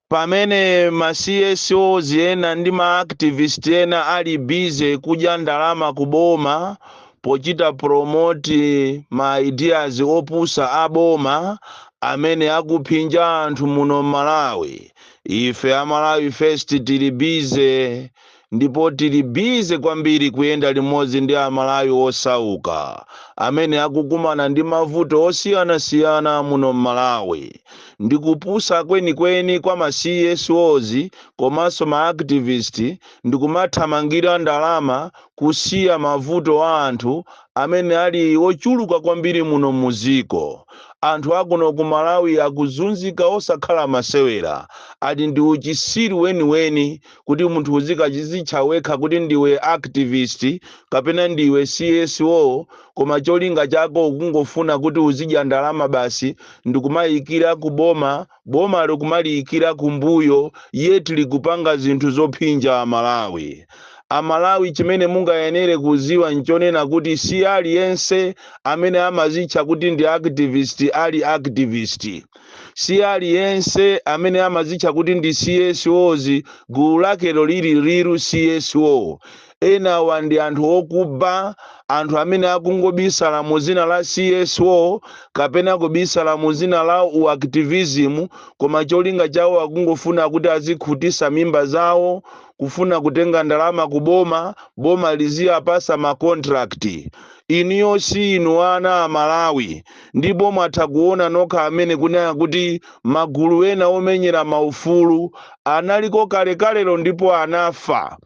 pamene ma CSOs ena ndi ma activist ena ali busy kudya ndalama kuboma pochita promote ma ideas opusa aboma amene akuphinja anthu muno Malawi. Ife Malawi First tili busy ndipo tili busy kwambiri kuyenda limodzi ndi Amalawi osauka amene akukumana ndi mavuto osiyanasiyana muno Malawi. Ndikupusa kwenikweni kwa ma CSOs komanso ma activist ndikumathamangira ndalama kusiya mavuto a anthu amene ali ochuluka kwambiri muno muziko. Anthu akuno ku Malawi akuzunzika osakhala masewera. Ati ndi uchisiri weniweni kuti munthu uzikachizitcha wekha kuti ndiwe activist kapena ndiwe CSO, koma cholinga chako kungofuna kuti uzidya ndalama basi ndikumayikira kuboma, boma likumayikira kumbuyo yeti likupanga zinthu zophinja Amalawi. Amalawi chimene mungayenere kuziwa nchonena kuti si aliyense amene amazitcha kuti ndi activist ali activist. Si aliyense amene amazitcha kuti ndi CSOs gulu lakelo lili lilu CSO. Enawa ndi anthu okuba, anthu amene akungobisala mu zina la CSO kapena kubisala mu zina la uactivism, koma cholinga chawo akungofuna kuti azikhutisa mimba zawo, kufuna kutenga ndalama kuboma, boma liziyapasa ma contract. Iniyo si inu ana a Malawi, ndipo mwatha kuona nokha amene kunena kuti magulu ena omenyera maufulu analiko kalekalelo ndipo anafa.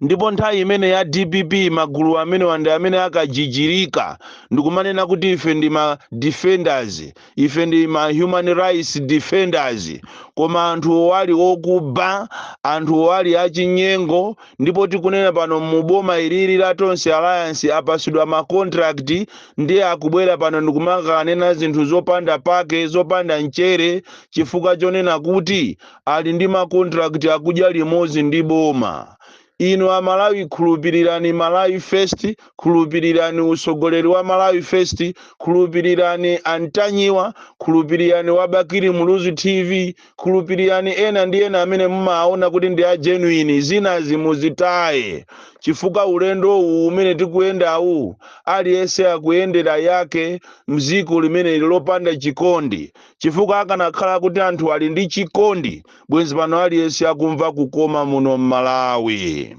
Ndipo nthawi imene ya DPP magulu amene wande amene akajijirika ndikumanena kuti ife ndi ma defenders, ife ndi ma human rights defenders, koma anthu wali okuba, anthu wali achinyengo. Ndipo tikunena pano muboma ilili la Tonse Alliance apasidwa ma contract ndi akubwera pano ndikumanganena zinthu zopanda pake, zopanda nchere, chifukwa chonena kuti ali ndi ma contract akudya limodzi ndi boma. Inu Amalawi khulupirirani Malawi First, khulupirirani usogoleri wa Malawi First, khulupirirani Antanyiwa, khulupirirani Wabakiri Muluzu TV, khulupirirani ena ndi ena amene mumaona kuti ndi a genuine, zina zimuzitaye. Chifukwa ulendo umene tikuyenda uwu aliyense akuyendera yake mziko limene lopanda chikondi. Chifukwa akanakhala kuti anthu ali ndi chikondi, bwenzi pano aliyense akumva kukoma muno Malawi.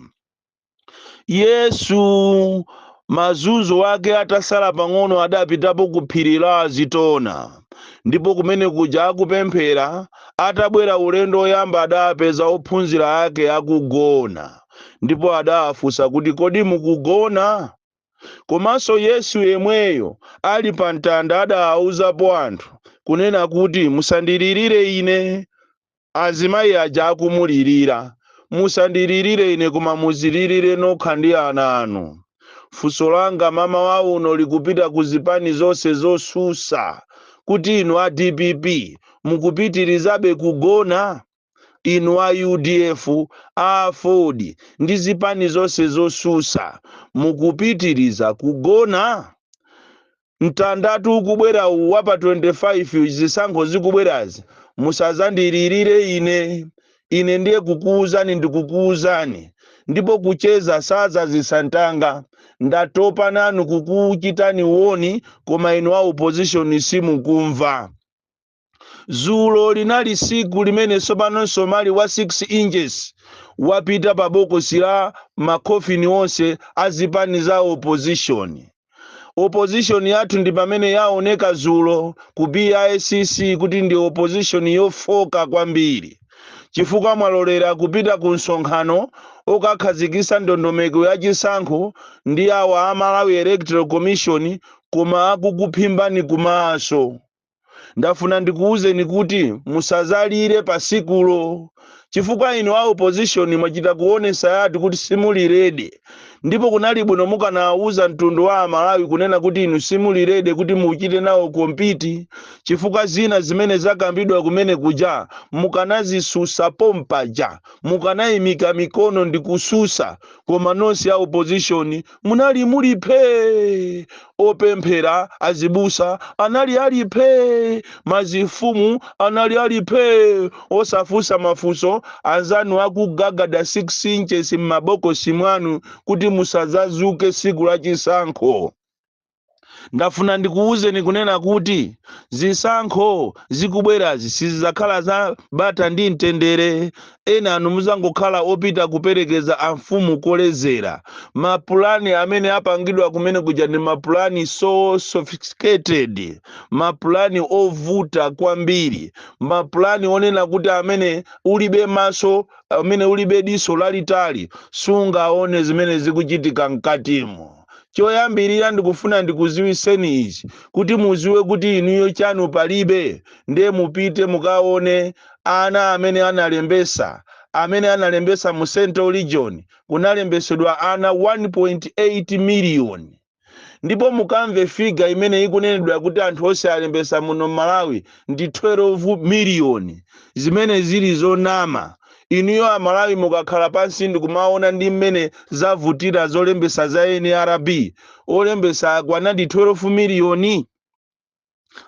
Yesu mazunzo wake atasala pang'ono adapitapo ku phiri la Azitona, ndipo kumene kuja akupemphera. Atabwera ulendo oyamba adapeza ophunzira ake akugona, ndipo adawafunsa kuti kodi mukugona? Komanso Yesu yemweyo ali pa mtanda adawauzapo anthu kunena kuti musandiririre ine. Azimayi aja akumulirira, musandiririre ine koma muziririre nokha ndi ana anu. Funso langa mama wa uno likupita kuzipani zonse zosusa kuti inu a DPP mukupitirizabe kugona? Inu a UDF, a Ford ndi zipani zonse zosusa mukupitiriza kugona? Mtandatu ukubwera wapa 25 zisankho zikubwerazi, musazandiririre ine ndiye kukuuzani ndikukuuzani, ndipo kucheza saza zisantanga. Ndatopa nanu kukuchitani uoni, koma inu a opposition simukumva. Zulo linali siku limene sopano Somali wa 6 inches wapita pa bokosi la makofini onse azipani za opposition. Opposition yathu ndi pamene yaoneka zulo ku BICC kuti ndi opposition yofoka kwambiri, chifukwa mwalolera kupita ku nsonkhano okakhazikisa ndondomeko ya chisankho ndi awa a Malawi Electoral Commission, koma akukuphimbani kumaso. Ndafuna ndikuuzeni kuti musazalire pasikulo, chifukwa inu a opposition mwachita kuonesa yati kuti simulirede. ndipo kunali bwino mukanawuza mtundu wa Amalawi kunena kuti inu simulirede kuti muchite nawo kompiti, chifukwa zina zimene zakambidwa kumene kuja mukanazisusa pompaja, mukanayimika mikono ndi kususa, koma nonse ya opposition munali mulipe. Opemphera azibusa anali alipe, mazifumu anali alipe, osafusa mafuso anzanu akugagada 6 inches m'mabokosi mwanu kuti musazazuke siku la chisankho. Ndafuna ndikuwuzeni kunena kuti zisankho zikubwerazi sizakhala za bata ndi mtendere. Ena anu muzangokhala opita kuperekeza amfumu kolezera. Mapulani amene apangidwa kumene kuja ndi mapulani so sophisticated, mapulani ovuta kwambiri, mapulani onena kuti amene ulibe maso, amene ulibe diso lalitali sungaone zimene zikuchitika mkatimo. Choyambirira ndikufuna ndikuziwiseni ichi kuti muziwe kuti inuyo chanu palibe, ndiye mupite mukaone ana amene analembesa mu Central Region kunalembesedwa ana 1.8 million. Ndipo mukamve figa imene ikunenedwa kuti anthu onse alembesa muno Malawi ndi 12 million, zimene zili zonama. Inuyo Amalawi mukakhala pansi ndikumaona ndi mmene zavutira zolembesa za NRB, olembesa akwana ndi 12 million.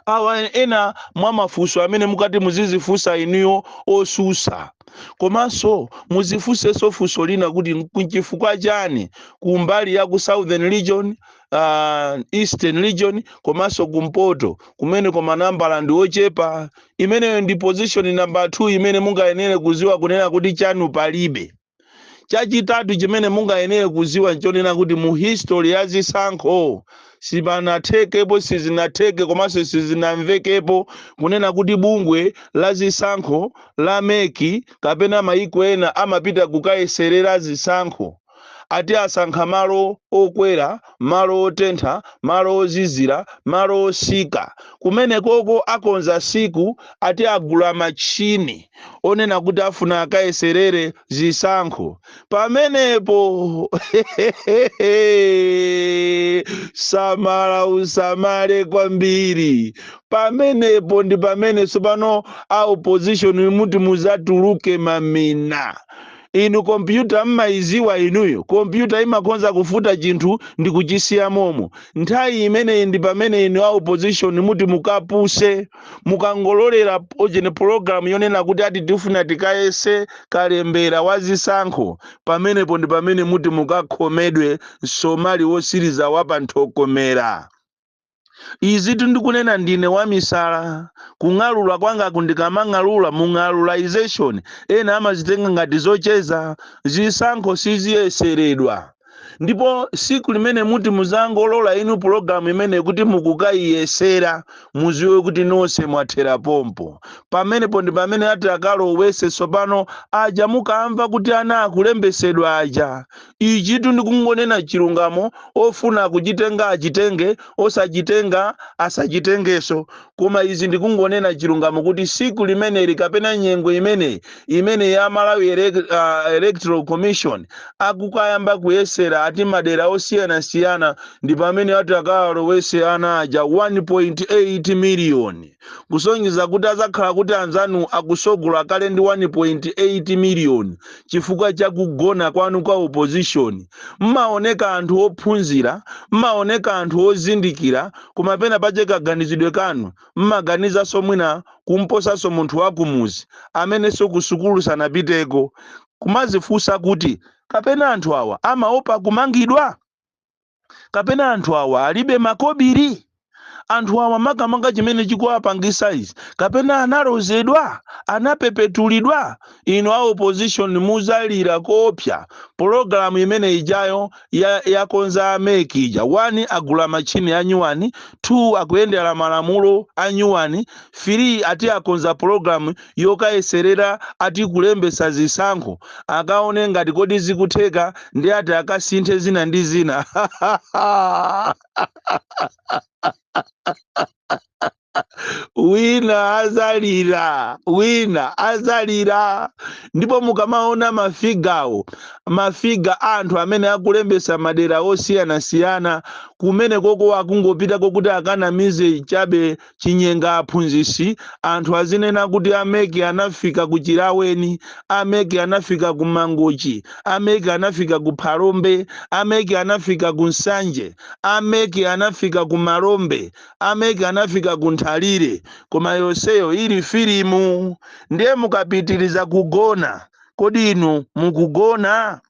Awa ena mwa mafuso amene mukati muzizifusa inuyo osusa. Komanso muzifuseso fuso lina kuti nchifukwa chani kumbali ya ku Southern Region, Eastern Region, komanso kumpoto kumene koma nambala ndi ochepa. Imeneyo ndi position number 2 imene mungayenere kuziwa kunena kuti chanu palibe. Chachitatu chimene mungayenere kuziwa nchonena kuti mu history ya zisankho sibanathekepo, sizinatheke komanso sizinamvekepo kunena kuti bungwe la zisankho la meki kapena maiko ena amapita kukayeserera zisankho ati asankha malo okwera, malo otentha, malo ozizira, malo osika. Kumene koko akonza siku ati agula machini onena kuti afuna akayeserere zisankho. Pamenepo samala usamale kwambiri. Pamenepo ndi pamene sopano a opposition muti muzatuluke mamina. Inu kompyuta mmaiziwa inuyo, kompyuta imakonza kufuta chinthu ndi kuchisiya momo. Nthawi imene ndi pamene inu a opposition muti mukapuse, mukangololera ojene program yonena kuti ati tifuna tikayese kalembera wazisankho. Pamenepo ndi pamene muti mukakhomedwe Somali wosiriza wapanthokomera. Izi tundikunena ndine wamisala, kung'alula kwanga kundikamang'alula mung'alulization, ena amazitenga ngati zocheza, zisankho siziyeseredwa. Ndipo siku limene muti muzangolola inu program imene kuti mukukayiyesera, muziwe kuti nonse mwathera pompo. Pamenepo ndi pamene ati akalowese sopano aja mukamva kuti ana akulembesedwa aja. Ichi tundikungonena chilungamo, ofuna kuchitenga achitenge, osachitenga asachitengeso. Koma izi ndikungonena chilungamo kuti siku limene likapena nyengo imene ya Malawi Electoral Commission akukayamba kuyesera ati madera osiyana ndi pamene ati akalowese ana aja 1.8 million. Kusonyeza kuti azakhala kuti anzanu akusogola kale ndi 1.8 million chifukwa cha kugona kwanu kwa opposition. Mmaoneka anthu ophunzira, mmaoneka anthu ozindikira, kumapena pache kaganizidwe kanu mmaganiza somwina kumposaso munthu wakumuzi amene sokusukulu sanapiteko. Kumazifusa kuti kapena anthu awa amaopa kumangidwa, kapena anthu awa alibe makobiri, anthu awa makamanga chimene chikuwapangisa izi kapena analozedwa, anapepetulidwa. Ino a opposition muzalira kopya program imene ijayo yakonza ameki ija. 1 agula machini anyuwani, 2 akuyendera malamulo anyuwani, 3 ati akonza program yokayeserera ati kulembesa zisankho akaone ngati kodi zikutheka ndi ati akasinthe zina ndi zina. wina azalira ndipo mukamaona mafiga anthu amene akulembesa madera osiyanasiyana kumene koko akungopita kokuti akanamize chabe chinyenga aphunzisi. Anthu azinena kuti ameki anafika ku Chilaweni, ameki anafika ku Mangochi, ameki anafika ku Phalombe, ameki anafika ku Nsanje, ameki anafika ku Malombe, ameki anafika ku Nthalire. Koma yonseyo ili filimu. Ndiye mukapitiriza kugona, kodi inu mukugona?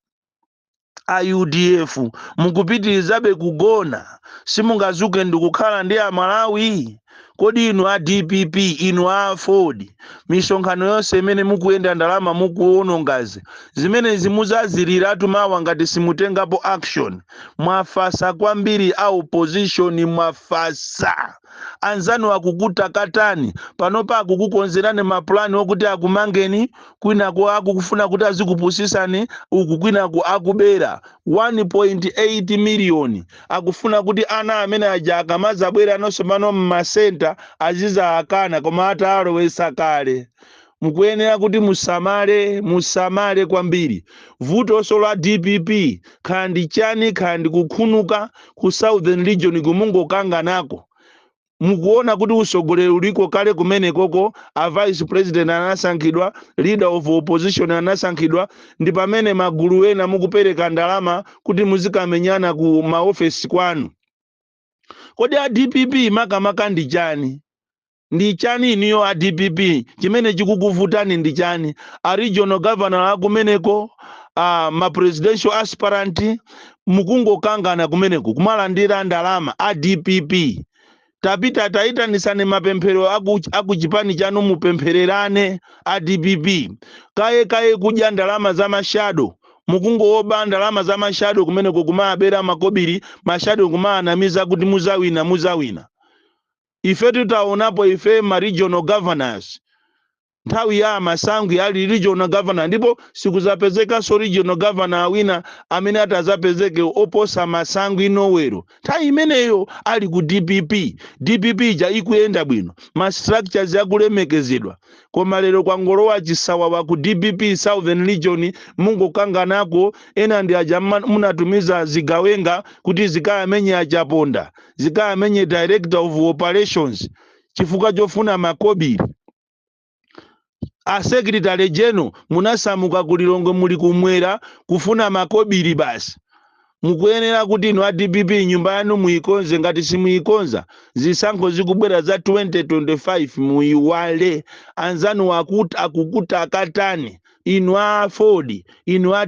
A UDF mukupitirizabe kugona, simungazuke ndikukhala ndi Amalawi? Kodi inu a DPP, inu a Ford, misonkhano yonse imene mukuyenda ndalama mukuwonongazi, zimenezi muzaziliratu mawa ngati simutengapo action. Mwafasa kwambiri a opposition, mwafasa. Anzanu akukutakatani panopa akukukonzerani mapulani okuti akumangeni, kwinaku akukufuna kuti azikupusisani, uku kwinaku akubera 1.8 million akufuna kuti ana amene aja akamazabwera nonso pano mmasenta aziza akana, koma atalowesa kale. Mukuyenera kuti musamale kwambiri. Vuto solo la DPP kandi chani kandi kukhunuka ku Southern Region kumungokanga nako. Mukuona kuti usogoleri uliko kale kumene koko, a vice president anasankhidwa, leader of opposition anasankhidwa, ndi pamene magulu ena mukupereka ndalama kuti muzikamenyana ku maofesi kwanu. Kodi a DPP makamaka ndi chani? Ndi chani iniyo a DPP? Chimene chikukuvutani ndi chani? A regional governor akumeneko, ma presidential aspirant, mukungokangana kumeneko kumalandira ndalama a DPP. Tapita taitanisane mapemphero akuchipani chanu mupemphererane a DPP. Kaye kudya ndalama za mashado. Mukungoba ndalama za mashado kumeneko kumabera makobiri, mashado kumaanamiza kuti muzawina. Ife tutaonapo ife ma regional governors. Nthawi ya masangu ali regional governor, ndipo sikuzapezeka so regional governor awina amene atazapezeke oposa masangu inowero. Nthawi imeneyo ali ku DPP ja ikuyenda bwino, ma structures yakulemekezedwa. Koma lero kwangolowa chisawa wa ku DPP Southern Region mungokanganako, ena ndi aja munatumiza zigawenga kuti zikayamenye achaponda, zikayamenye director of operations chifukwa chofuna makobiri. A secretary general munasamuka kulilongo muli kumwera kufuna makobiri basi. Mukuyenera kuti inu a DPP nyumba yanu muikonze, ngati simuikonza zisankho zikubwera za 2025 muiwale. Anzanu akukutakatani, inu a Ford, inu a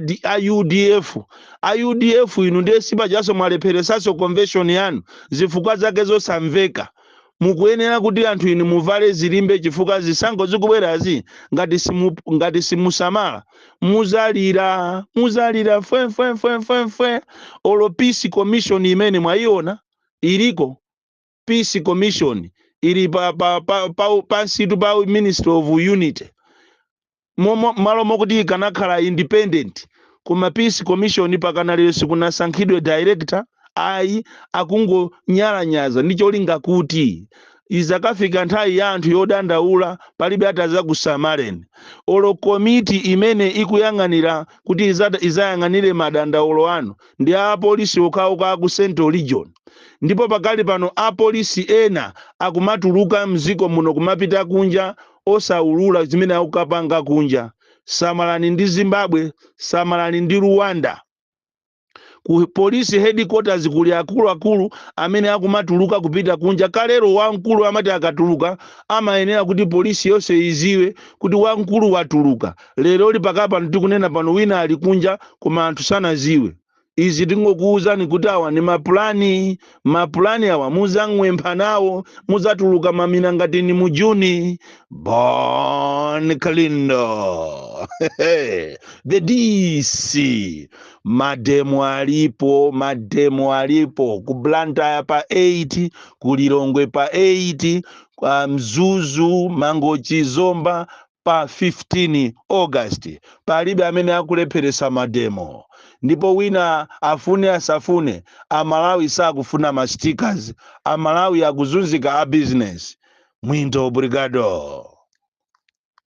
UDF. A UDF inu ndiye sipa jaso mwalepheresaso convention yanu zifukwa zake zosamveka. Mukuyenera kuti anthu inu muvale zilimbe chifukwa zisankho zikubwerazi ngati simusamala muzalira fwe. Olo peace commission imene mwaiona iliko, peace commission ili pansitu pa Ministry of Unity malo mokuti ikanakhala independent, koma peace commission pakanalero sikunasankhidwe director. Ayi akungo nyalanyaza ndicho linga kuti izakafika nthawi ya anthu yodandaula palibe ataza kusamaleni. Olo komiti imene ikuyang'anira kuti izayang'anire madandaulo anu ndi a polisi okhaoka ku Central Region. Ndipo pakali pano a polisi ena akumatuluka mziko muno kumapita kunja osaulula zimene akukapanga kunja. Samalani ndi Zimbabwe, samalani ndi Rwanda. Ku police headquarters kuli akulu amene akumatuluka kupita kunja. Kalero wankulu amati akatuluka amayenera kuti polisi yonse iziwe kuti wankulu watuluka. Lero li pakapa ndikunena pano wina ali kunja koma anthu sanaziwe. Izi tingokuuzani kuti awa ni mapulani awa muzang'wempha nawo, muzatuluka mamina ngati ni mujuni. Bon Kalindo the DC mademo alipo ku Blantyre pa 8, ku Lilongwe pa 8, kwa Mzuzu Mangochi Zomba pa 15 August. Palibe amene akulepheresa mademo. Ndipo wina afune asafune, Amalawi sakufuna ma stickers, Amalawi akuzunzika a business. Muito obrigado.